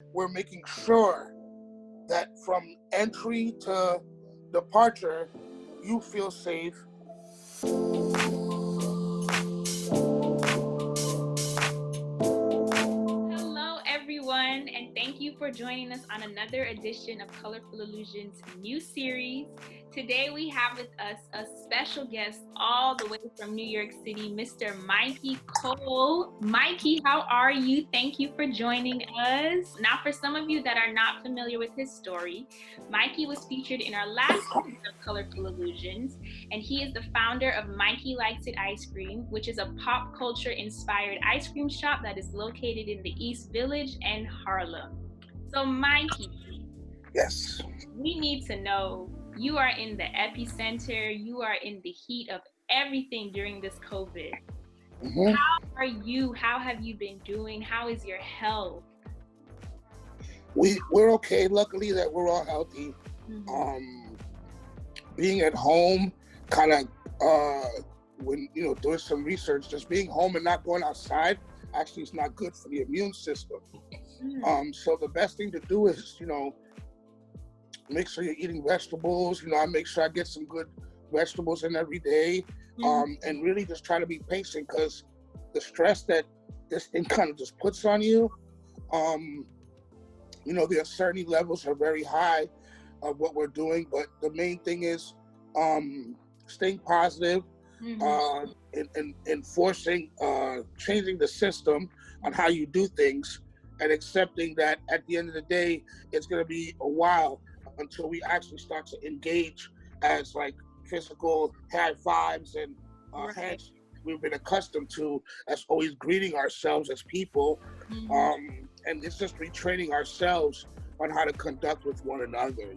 we're making sure that from entry to departure, you feel safe. Hello, everyone, and thank you for joining us on another edition of Colorful Illusions' new series. Today, we have with us a special guest all the way from New York City, Mr. Mikey Cole. Mikey, how are you? Thank you for joining us. Now, for some of you that are not familiar with his story, Mikey was featured in our last season of Colorful Illusions, and he is the founder of Mikey Likes It Ice Cream, which is a pop culture inspired ice cream shop that is located in the East Village and Harlem. So, Mikey, Yes. we need to know, you are in the epicenter, you are in the heat of everything during this COVID. Mm-hmm. How are you? How have you been doing? How is your health? We're okay. Luckily that we're all healthy. Being at home, kind of when doing some research, just being home and not going outside actually is not good for the immune system. So the best thing to do is make sure you're eating vegetables. I make sure I get some good vegetables in every day, and really just try to be patient, because the stress that this thing kind of just puts on you, the uncertainty levels are very high of what we're doing. But the main thing is staying positive, and enforcing, changing the system on how you do things, and accepting that at the end of the day, it's going to be a while until we actually start to engage as like physical high fives and hands we've been accustomed to, as always greeting ourselves as people. And it's just retraining ourselves on how to conduct with one another,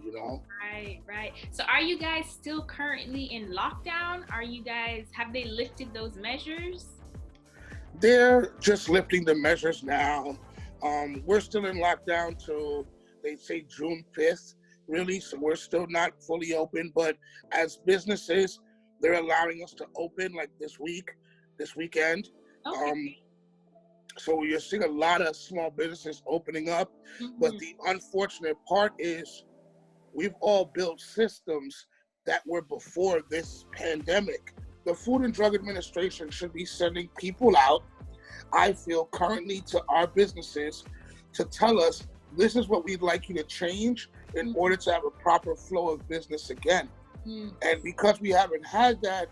Right. So are you guys still currently in lockdown? Have they lifted those measures? They're just lifting the measures now. We're still in lockdown till they say June 5th, really. So we're still not fully open, but as businesses, they're allowing us to open like this weekend. Okay. So you're seeing a lot of small businesses opening up, but the unfortunate part is we've all built systems that were before this pandemic. The Food and Drug Administration should be sending people out, I feel, currently to our businesses to tell us, this is what we'd like you to change in order to have a proper flow of business again. And because we haven't had that,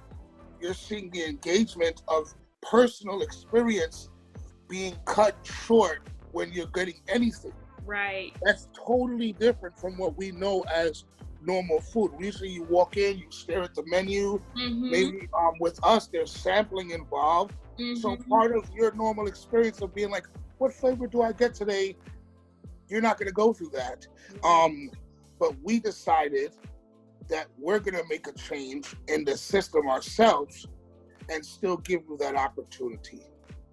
you're seeing the engagement of personal experience being cut short when you're getting anything. Right. That's totally different from what we know as normal food. Usually you walk in, you stare at the menu. Maybe with us, there's sampling involved. So part of your normal experience of being like, what flavor do I get today? You're not going to go through that. But we decided that we're going to make a change in the system ourselves and still give you that opportunity.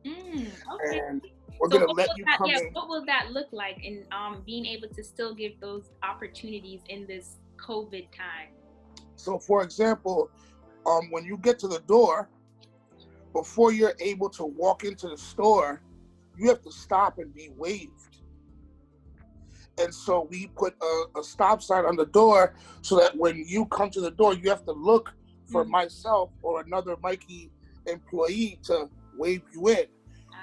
Okay. And we're going to let you come in. What will that look like in being able to still give those opportunities in this COVID time? So, for example, when you get to the door, before you're able to walk into the store, you have to stop and be waved. And so we put a stop sign on the door so that when you come to the door, you have to look for myself or another Mikey employee to wave you in.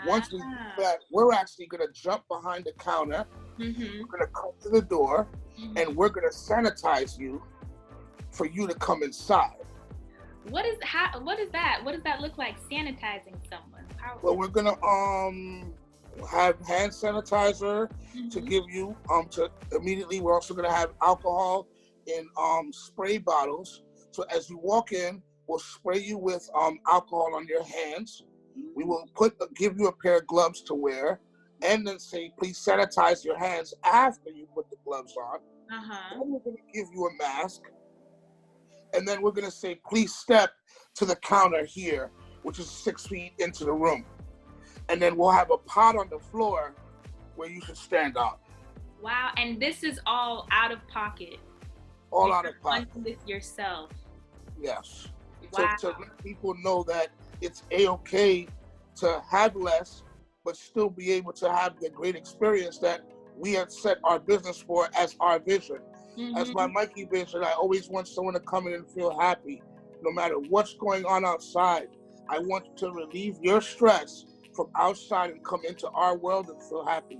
Once we do that, we're actually going to jump behind the counter. We're going to come to the door, and we're going to sanitize you for you to come inside. What is that? What does that look like, sanitizing someone? Well, we're going to have hand sanitizer to give you to immediately. We're also going to have alcohol in spray bottles. So as you walk in, we'll spray you with alcohol on your hands. We will give you a pair of gloves to wear, and then say, please sanitize your hands after you put the gloves on. Then we're going to give you a mask, and then we're going to say, please step to the counter here, which is 6 feet into the room. And then we'll have a pot on the floor where you should stand up. Wow, and this is all out of pocket. All out of pocket. With yourself. Yes. Wow. To let people know that it's A-okay to have less, but still be able to have the great experience that we have set our business for as our vision. As my Mm-hmm. Mikey vision, I always want someone to come in and feel happy. No matter what's going on outside, I want to relieve your stress from outside and come into our world and feel happy.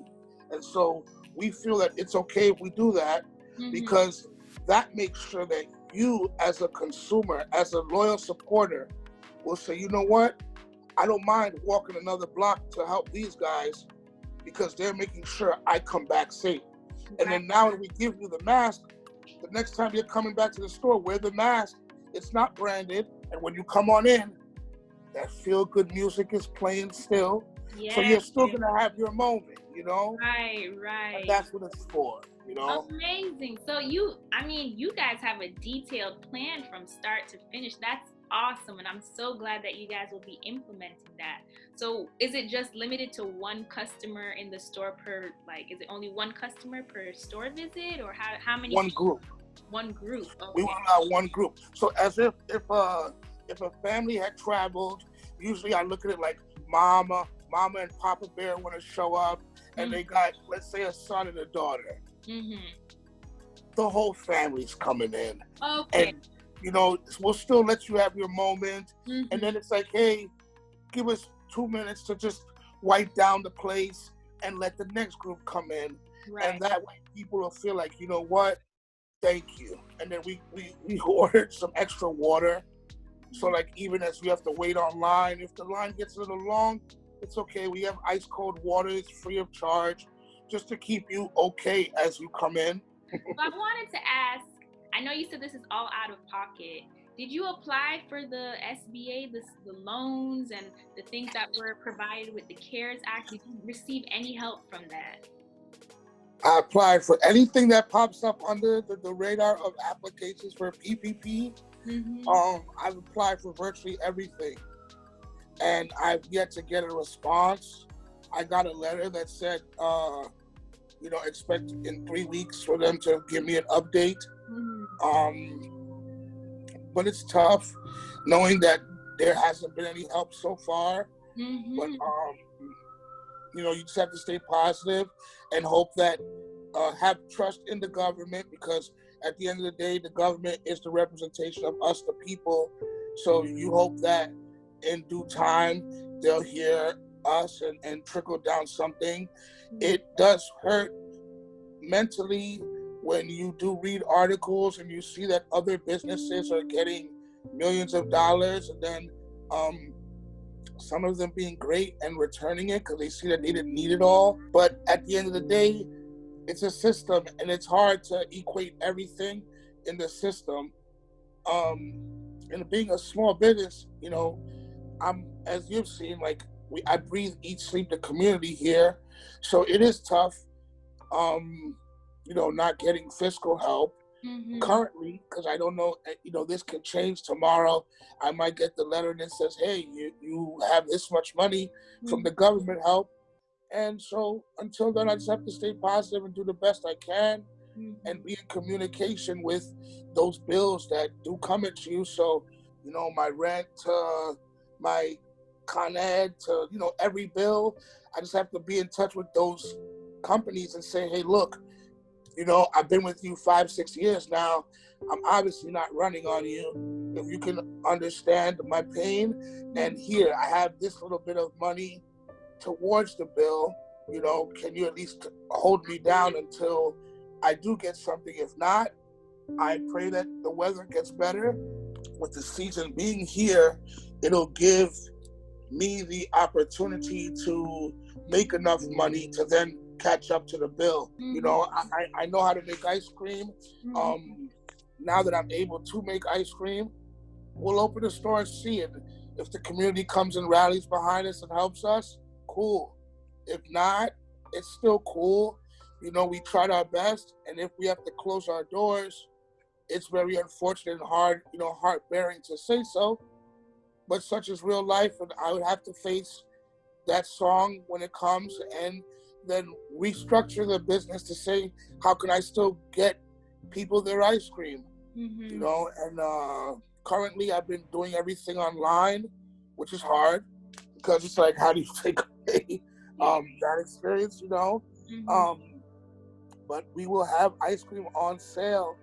And so we feel that it's okay if we do that, Mm-hmm. because that makes sure that you, as a consumer, as a loyal supporter, will say, you know what? I don't mind walking another block to help these guys because they're making sure I come back safe. And Right. then now when we give you the mask, the next time you're coming back to the store, wear the mask. It's not branded. And when you come on in, that feel-good music is playing still. So Yes. you're still going to have your moment, you know? Right, And right. that's what it's for, you know? Amazing. So you guys have a detailed plan from start to finish. That's awesome. And I'm so glad that you guys will be implementing that. So is it just limited to one customer in the store per, like, is it only one customer per store visit, or how many? One group. One group. We Okay. will allow one group. So as if a family had traveled, usually I look at it like mama and Papa Bear want to show up, and they got, let's say, a son and a daughter. Mm-hmm. The whole family's coming in. Okay. And, you know, we'll still let you have your moment. Mm-hmm. And then it's like, hey, give us 2 minutes to just wipe down the place and let the next group come in. Right. And that way people will feel like, you know what? Thank you. And then we ordered some extra water. So like, even as we have to wait online, if the line gets a little long, it's okay. We have ice cold water. It's free of charge, just to keep you okay as you come in. So I wanted to ask, I know you said this is all out of pocket. Did you apply for the SBA, the loans and the things that were provided with the CARES Act? Did you receive any help from that? I applied for anything that pops up under the radar of applications for PPP. Mm-hmm. I've applied for virtually everything, and I've yet to get a response. I got a letter that said, expect in 3 weeks for them to give me an update. Mm-hmm. But it's tough knowing that there hasn't been any help so far. Mm-hmm. But you just have to stay positive and hope that have trust in the government, because at the end of the day, the government is the representation of us, the people. So you hope that in due time they'll hear us and trickle down something. It does hurt mentally when you do read articles and you see that other businesses are getting millions of dollars, and then some of them being great and returning it because they see that they didn't need it all. But at the end of the day, it's a system, and it's hard to equate everything in the system. And being a small business, I'm, as you've seen, like I breathe, eat, sleep the community here, so it is tough. Not getting fiscal help currently, because I don't know. This could change tomorrow. I might get the letter that says, "Hey, you have this much money from the government help." And so until then, I just have to stay positive and do the best I can, and be in communication with those bills that do come at you. So, my rent, my Con Ed, to, every bill, I just have to be in touch with those companies and say, hey, look, I've been with you 5-6 years now. I'm obviously not running on you. If you can understand my pain, and here, I have this little bit of money towards the bill, can you at least hold me down until I do get something? If not, I pray that the weather gets better. With the season being here, it'll give me the opportunity to make enough money to then catch up to the bill. I know how to make ice cream. Now that I'm able to make ice cream, we'll open the store and see it. If the community comes and rallies behind us and helps us, cool. If not, it's still cool. We tried our best, and if we have to close our doors, it's very unfortunate and hard, heart-bearing to say so, but such is real life, and I would have to face that song when it comes, and then restructure the business to say, how can I still get people their ice cream? And currently I've been doing everything online, which is hard, because it's like, how do you take away that experience, but we will have ice cream on sale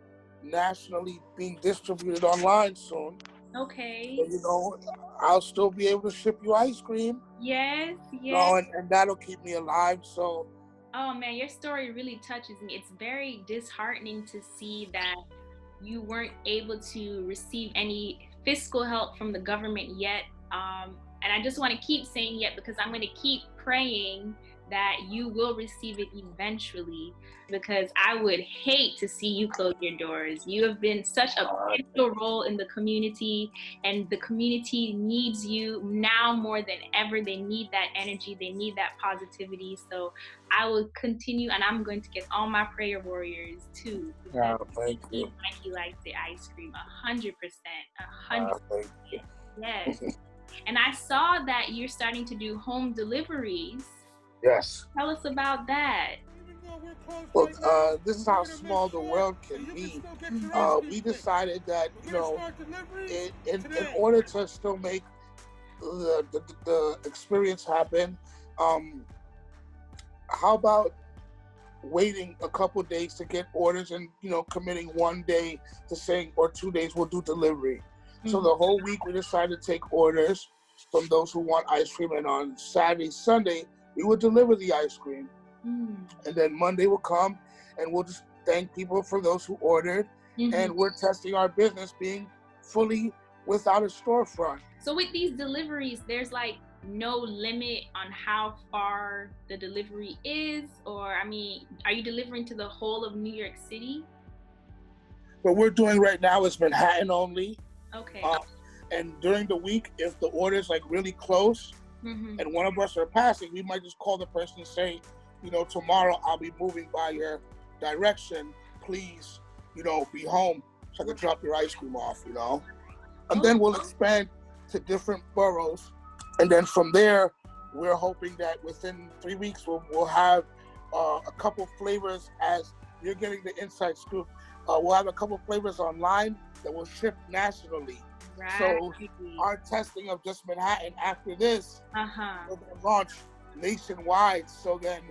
nationally, being distributed online soon. Okay. So, I'll still be able to ship you ice cream. Yes, yes. And that'll keep me alive. So, Oh man, your story really touches me. It's very disheartening to see that you weren't able to receive any fiscal help from the government yet. And I just want to keep saying yet because I'm going to keep praying that you will receive it eventually, because I would hate to see you close your doors. You have been such a pivotal role in the community, and the community needs you now more than ever. They need that energy, they need that positivity. So I will continue, and I'm going to get all my prayer warriors too, because thank you. Mikey likes the ice cream 100%. 100%. Thank you. Yes. And I saw that you're starting to do home deliveries. Yes. Tell us about that. Well, this is how small the world can be. We decided that, in order to still make the experience happen, how about waiting a couple days to get orders and, committing one day to saying, or 2 days we'll do delivery. So the whole week we decided to take orders from those who want ice cream, and on Saturday, Sunday, we would deliver the ice cream. And then Monday will come and we'll just thank people for those who ordered. And we're testing our business being fully without a storefront. So with these deliveries, there's like no limit on how far the delivery is? Or, I mean, are you delivering to the whole of New York City? What we're doing right now is Manhattan only. Okay. And during the week, if the order's like really close and one of us are passing, we might just call the person and say, tomorrow I'll be moving by your direction. Please, be home so I can drop your ice cream off, And then we'll expand to different boroughs. And then from there, we're hoping that within 3 weeks, we'll have a couple flavors. As you're getting the inside scoop, we'll have a couple flavors online that will ship nationally. Right. So our testing of just Manhattan after this, we're going to launch nationwide. So then,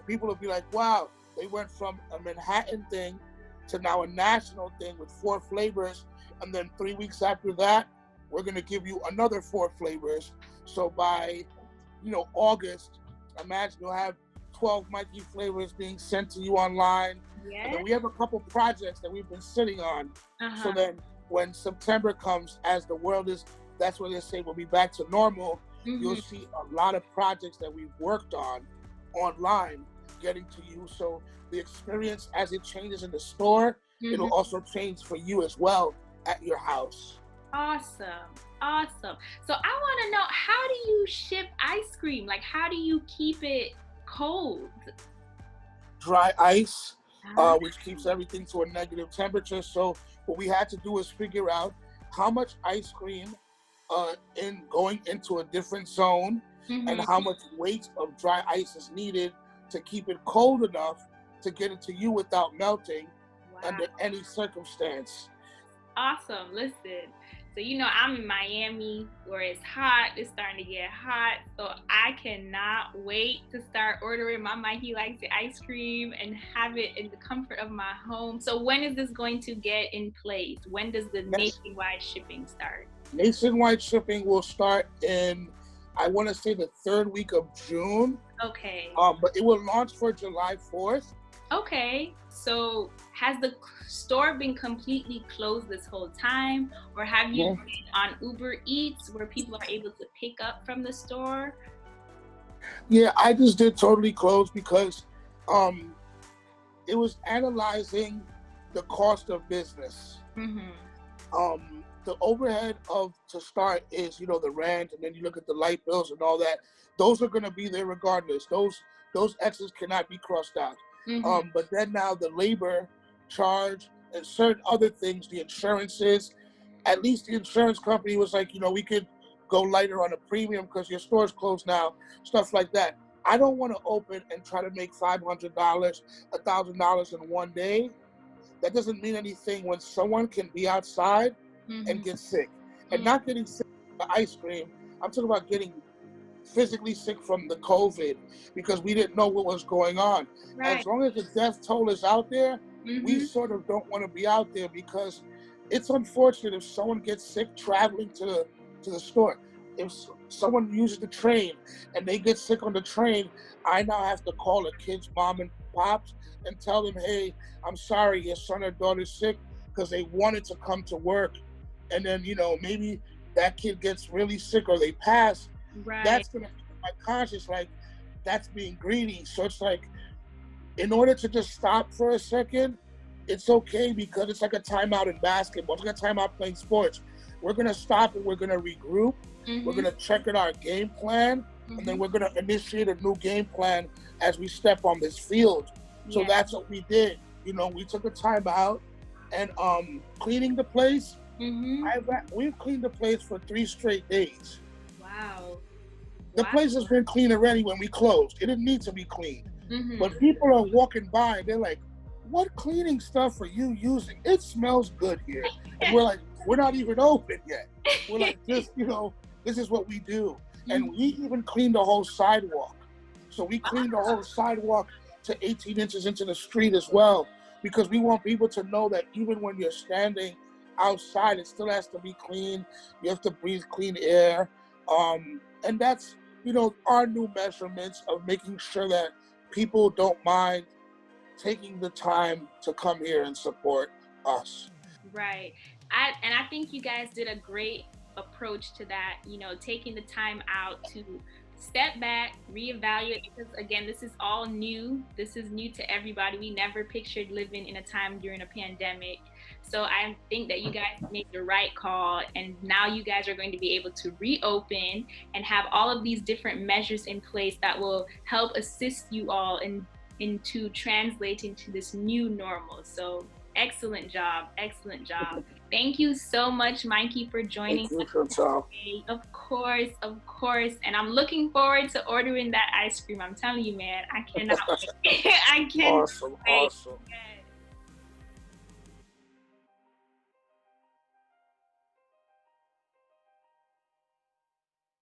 people will be like, wow, they went from a Manhattan thing to now a national thing with 4 flavors. And then 3 weeks after that, we're going to give you another 4 flavors. So by, August, imagine you'll have 12 Mikey flavors being sent to you online. Yes. And then we have a couple projects that we've been sitting on. So then when September comes, as the world is, that's when they say we'll be back to normal, you'll see a lot of projects that we've worked on online getting to you. So the experience, as it changes in the store, it'll also change for you as well at your house. Awesome. So I want to know, how do you ship ice cream? Like, how do you keep it cold? Dry ice, which keeps everything to a negative temperature. So what we had to do is figure out how much ice cream in going into a different zone and how much weight of dry ice is needed to keep it cold enough to get it to you without melting under any circumstance. Awesome. Listen, so I'm in Miami where it's hot. It's starting to get hot. So I cannot wait to start ordering my Mikey Likes It ice cream and have it in the comfort of my home. So when is this going to get in place? When does the nationwide shipping start? Nationwide shipping will start in, I want to say, the 3rd week of June. Okay. But it will launch for July 4th. Okay. So has the store been completely closed this whole time? Or have you been on Uber Eats where people are able to pick up from the store? Yeah, I just did totally closed because it was analyzing the cost of business. The overhead to start is, the rent, and then you look at the light bills and all that. Those are going to be there regardless. Those X's cannot be crossed out. But then now the labor charge and certain other things, the insurances, at least the insurance company was like, we could go lighter on a premium because your store's closed now, stuff like that. I don't want to open and try to make $500, $1,000 in one day. That doesn't mean anything when someone can be outside and get sick. And not getting sick with the ice cream, I'm talking about getting physically sick from the COVID because we didn't know what was going on. Right. As long as the death toll is out there, we Mm-hmm. sort of don't want to be out there because it's unfortunate if someone gets sick traveling to the store. If someone uses the train and they get sick on the train, I now have to call a kid's mom and pops and tell them, hey, I'm sorry, your son or daughter's sick because they wanted to come to work. And then, maybe that kid gets really sick or they pass. Right. That's going to be my conscience, like, that's being greedy. So it's like, in order to just stop for a second, it's okay because it's like a timeout in basketball. It's like a timeout playing sports. We're going to stop and we're going to regroup. Mm-hmm. We're going to check in our game plan, and then we're going to initiate a new game plan as we step on this field. So Yeah. that's what we did. We took a timeout and cleaning the place. We've cleaned the place for 3 straight days. Wow. The place has been clean already when we closed. It didn't need to be cleaned. Mm-hmm. But people are walking by and they're like, what cleaning stuff are you using? It smells good here. And we're like, we're not even open yet. We're like, this is what we do. And we even cleaned the whole sidewalk. So we cleaned the whole sidewalk to 18 inches into the street as well, because we want people to know that even when you're standing outside, it still has to be clean. You have to breathe clean air. And that's, our new measurements of making sure that people don't mind taking the time to come here and support us. Right. I think you guys did a great approach to that, taking the time out to step back, reevaluate, because again, this is all new. This is new to everybody. We never pictured living in a time during a pandemic. So I think that you guys made the right call, and now you guys are going to be able to reopen and have all of these different measures in place that will help assist you all into translating to this new normal. So excellent job. Thank you so much, Mikey, for joining us today. Of course. And I'm looking forward to ordering that ice cream. I'm telling you, man, I cannot wait. I cannot Awesome. wait. Yes.